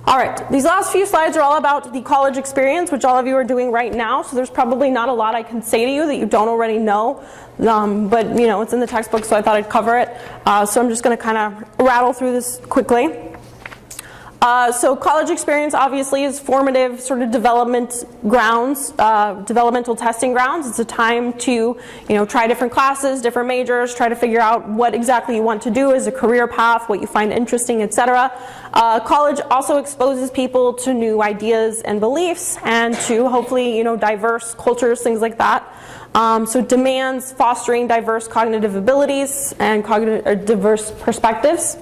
All right, these last few slides are all about the college experience, which all of you are doing right now, so there's probably not a lot I can say to you that you don't already know, but you know, it's in the textbook, so I thought I'd cover it. So I'm just going to kind of rattle through this quickly. So college experience obviously is formative sort of development grounds, developmental testing grounds. It's a time to, try different classes, different majors, try to figure out what exactly you want to do as a career path, what you find interesting, etc. College also exposes people to new ideas and beliefs and to hopefully, diverse cultures, things like that. So it demands fostering diverse cognitive abilities and diverse perspectives.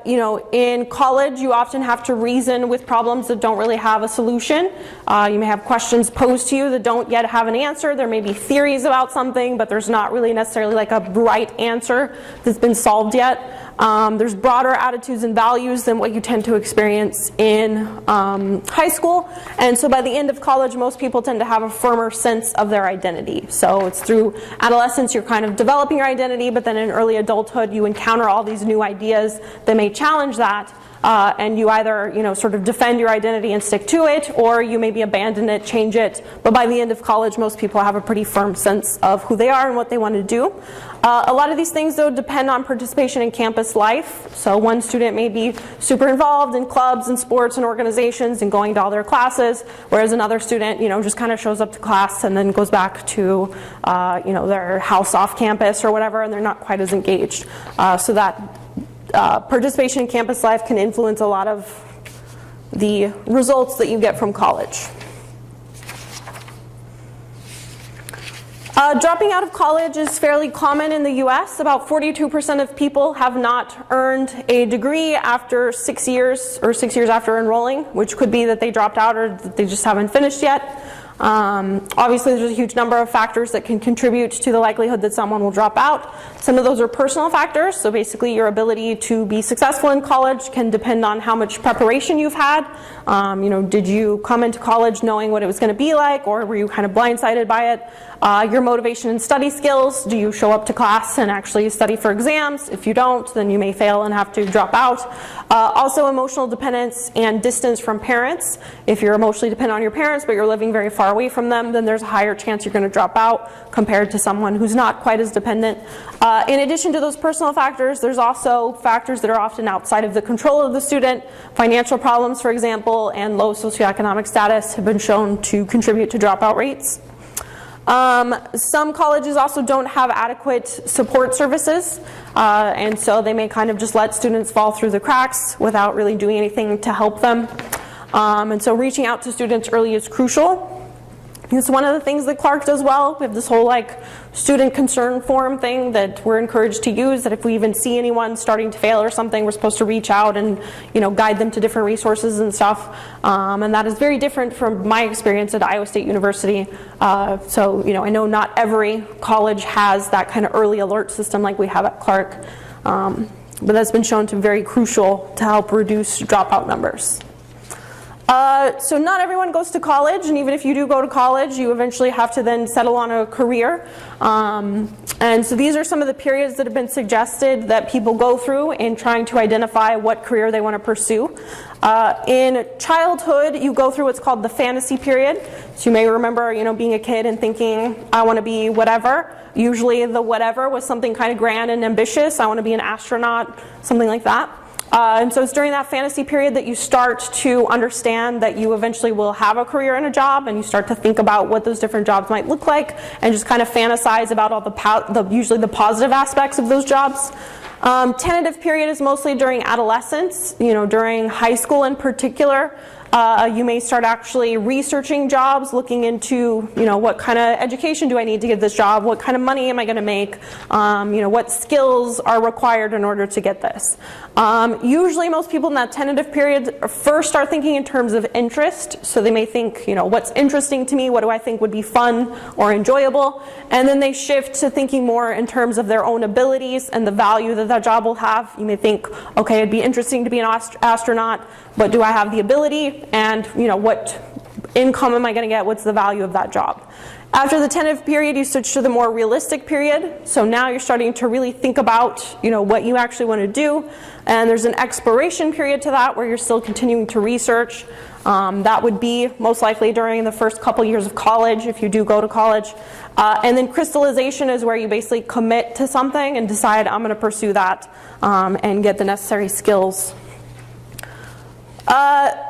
In college you often have to reason with problems that don't really have a solution. You may have questions posed to you that don't yet have an answer. There may be theories about something, but there's not really necessarily like a right answer that's been solved yet. There's broader attitudes and values than what you tend to experience in high school. And so by the end of college, most people tend to have a firmer sense of their identity. So it's through adolescence you're kind of developing your identity, but then in early adulthood you encounter all these new ideas that may challenge that. And you either, sort of defend your identity and stick to it, or you maybe abandon it, change it. But by the end of college, most people have a pretty firm sense of who they are and what they want to do. A lot of these things, though, depend on participation in campus life. So one student may be super involved in clubs and sports and organizations and going to all their classes, whereas another student, just kind of shows up to class and then goes back to, their house off campus or whatever, and they're not quite as engaged. So that participation in campus life can influence a lot of the results that you get from college. Dropping out of college is fairly common in the US. About 42% of people have not earned a degree after 6 years or 6 years after enrolling, which could be that they dropped out or that they just haven't finished yet. Obviously there's a huge number of factors that can contribute to the likelihood that someone will drop out. Some of those are personal factors, so basically your ability to be successful in college can depend on how much preparation you've had. Did you come into college knowing what it was going to be like, or were you kind of blindsided by it? Your motivation and study skills, do you show up to class and actually study for exams? If you don't, then you may fail and have to drop out. Also emotional dependence and distance from parents. If you're emotionally dependent on your parents but you're living very far away from them, then there's a higher chance you're going to drop out compared to someone who's not quite as dependent. In addition to those personal factors, there's also factors that are often outside of the control of the student. Financial problems, for example, and low socioeconomic status have been shown to contribute to dropout rates. Some colleges also don't have adequate support services, and so they may kind of just let students fall through the cracks without really doing anything to help them. And so reaching out to students early is crucial. It's one of the things that Clark does well. We have this whole student concern form thing that we're encouraged to use, that if we even see anyone starting to fail or something, we're supposed to reach out and guide them to different resources and stuff. And that is very different from my experience at Iowa State University. So I know not every college has that kind of early alert system like we have at Clark. But that's been shown to be very crucial to help reduce dropout numbers. So not everyone goes to college, and even if you do go to college, you eventually have to then settle on a career. And so these are some of the periods that have been suggested that people go through in trying to identify what career they want to pursue. In childhood, you go through what's called the fantasy period. So you may remember, being a kid and thinking, I want to be whatever. Usually the whatever was something kind of grand and ambitious. I want to be an astronaut, something like that. And so it's during that fantasy period that you start to understand that you eventually will have a career and a job, and you start to think about what those different jobs might look like and just kind of fantasize about all usually the positive aspects of those jobs. Tentative period is mostly during adolescence, during high school in particular. You may start actually researching jobs, looking into, what kind of education do I need to get this job? What kind of money am I going to make? What skills are required in order to get this? Usually most people in that tentative period first start thinking in terms of interest. So they may think, what's interesting to me? What do I think would be fun or enjoyable? And then they shift to thinking more in terms of their own abilities and the value that that job will have. You may think, okay, it'd be interesting to be an astronaut, but do I have the ability? And what income am I going to get? What's the value of that job? After the tentative period, you switch to the more realistic period. So now you're starting to really think about, what you actually want to do. And there's an exploration period to that where you're still continuing to research. That would be most likely during the first couple years of college, if you do go to college. And then crystallization is where you basically commit to something and decide, I'm going to pursue that and get the necessary skills.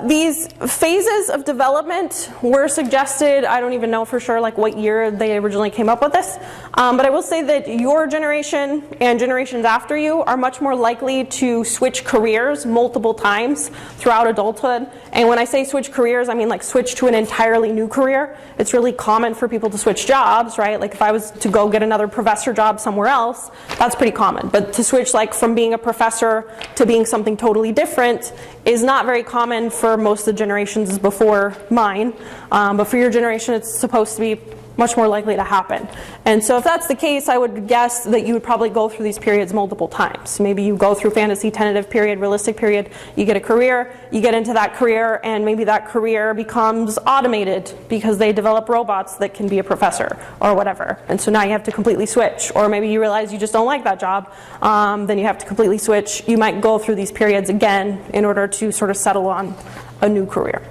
These phases of development were suggested, I don't even know for sure what year they originally came up with this, but I will say that your generation and generations after you are much more likely to switch careers multiple times throughout adulthood. And when I say switch careers, I mean switch to an entirely new career. It's really common for people to switch jobs, right? If I was to go get another professor job somewhere else, that's pretty common. But to switch from being a professor to being something totally different is not very common for most of the generations before mine, but for your generation it's supposed to be much more likely to happen. And so if that's the case, I would guess that you would probably go through these periods multiple times. Maybe you go through fantasy, tentative period, realistic period, you get a career, you get into that career, and maybe that career becomes automated because they develop robots that can be a professor or whatever. And so now you have to completely switch. Or maybe you realize you just don't like that job, then you have to completely switch. You might go through these periods again in order to sort of settle on a new career.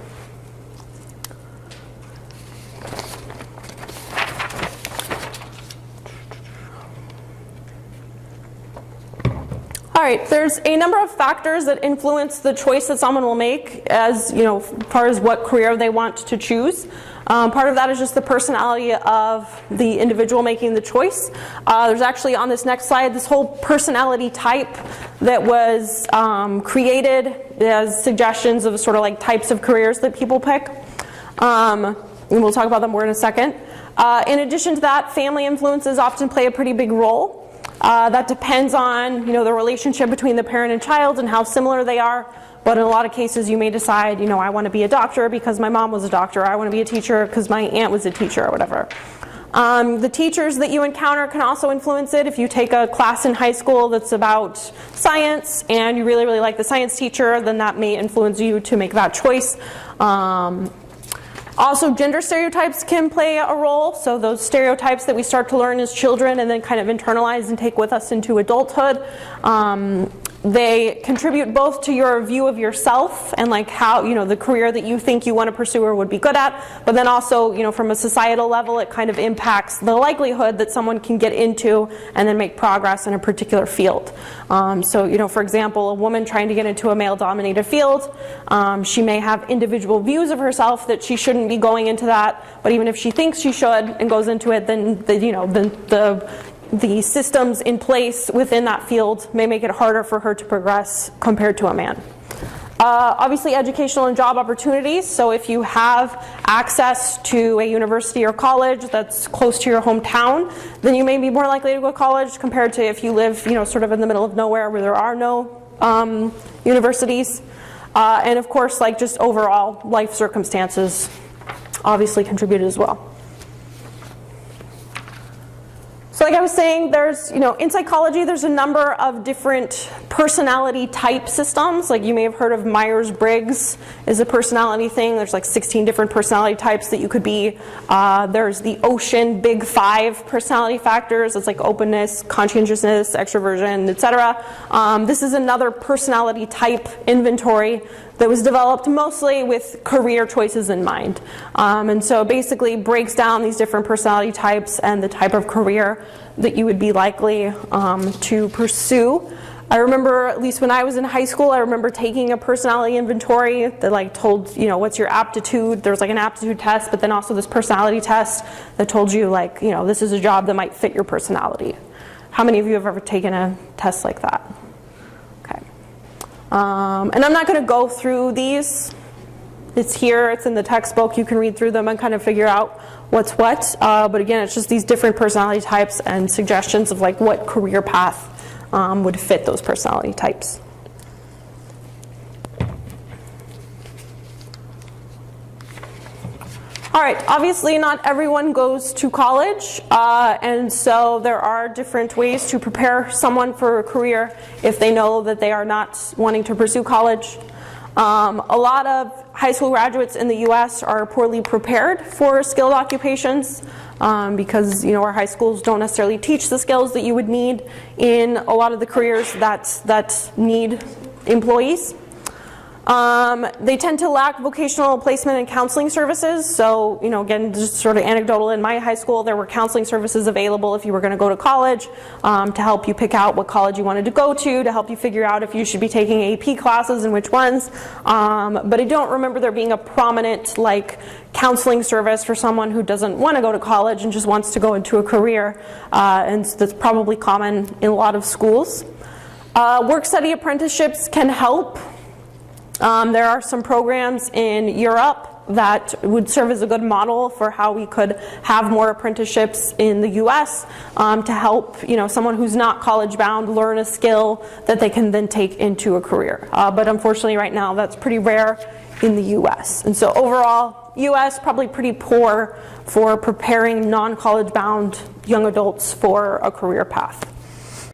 All right, there's a number of factors that influence the choice that someone will make as far as what career they want to choose. Part of that is just the personality of the individual making the choice. There's actually on this next slide this whole personality type that was created as suggestions of sort of types of careers that people pick. And we'll talk about them more in a second. In addition to that, family influences often play a pretty big role. That depends on the relationship between the parent and child and how similar they are. But in a lot of cases you may decide, I want to be a doctor because my mom was a doctor. I want to be a teacher because my aunt was a teacher or whatever. The teachers that you encounter can also influence it. If you take a class in high school that's about science and you really, really like the science teacher, then that may influence you to make that choice. Also, gender stereotypes can play a role. So those stereotypes that we start to learn as children and then kind of internalize and take with us into adulthood, they contribute both to your view of yourself and how, the career that you think you want to pursue or would be good at, but then also, from a societal level, it kind of impacts the likelihood that someone can get into and then make progress in a particular field. So, for example, a woman trying to get into a male-dominated field, she may have individual views of herself that she shouldn't be going into that, but even if she thinks she should and goes into it, then the systems in place within that field may make it harder for her to progress compared to a man. Obviously, educational and job opportunities. So if you have access to a university or college that's close to your hometown, then you may be more likely to go to college compared to if you live, sort of in the middle of nowhere where there are no universities. And of course, just overall life circumstances obviously contribute as well. So like I was saying, there's, in psychology, there's a number of different personality type systems. You may have heard of Myers-Briggs is a personality thing. There's 16 different personality types that you could be. There's the Ocean Big Five personality factors. It's openness, conscientiousness, extroversion, etc. This is another personality type inventory that was developed mostly with career choices in mind. And so basically breaks down these different personality types and the type of career that you would be likely to pursue. I remember, at least when I was in high school, I remember taking a personality inventory that told, what's your aptitude. There was an aptitude test, but then also this personality test that told you this is a job that might fit your personality. How many of you have ever taken a test like that? And I'm not going to go through these. It's here, it's in the textbook. You can read through them and kind of figure out what's what. But again, it's just these different personality types and suggestions of what career path would fit those personality types. All right, obviously not everyone goes to college, and so there are different ways to prepare someone for a career if they know that they are not wanting to pursue college. A lot of high school graduates in the US are poorly prepared for skilled occupations because our high schools don't necessarily teach the skills that you would need in a lot of the careers that need employees. They tend to lack vocational placement and counseling services. So, again, just sort of anecdotal, in my high school there were counseling services available if you were going to go to college, to help you pick out what college you wanted to go to help you figure out if you should be taking AP classes and which ones. But I don't remember there being a prominent counseling service for someone who doesn't want to go to college and just wants to go into a career. And that's probably common in a lot of schools. Work-study apprenticeships can help. There are some programs in Europe that would serve as a good model for how we could have more apprenticeships in the US to help someone who's not college bound learn a skill that they can then take into a career. But unfortunately right now that's pretty rare in the US. And so overall, US probably pretty poor for preparing non-college bound young adults for a career path.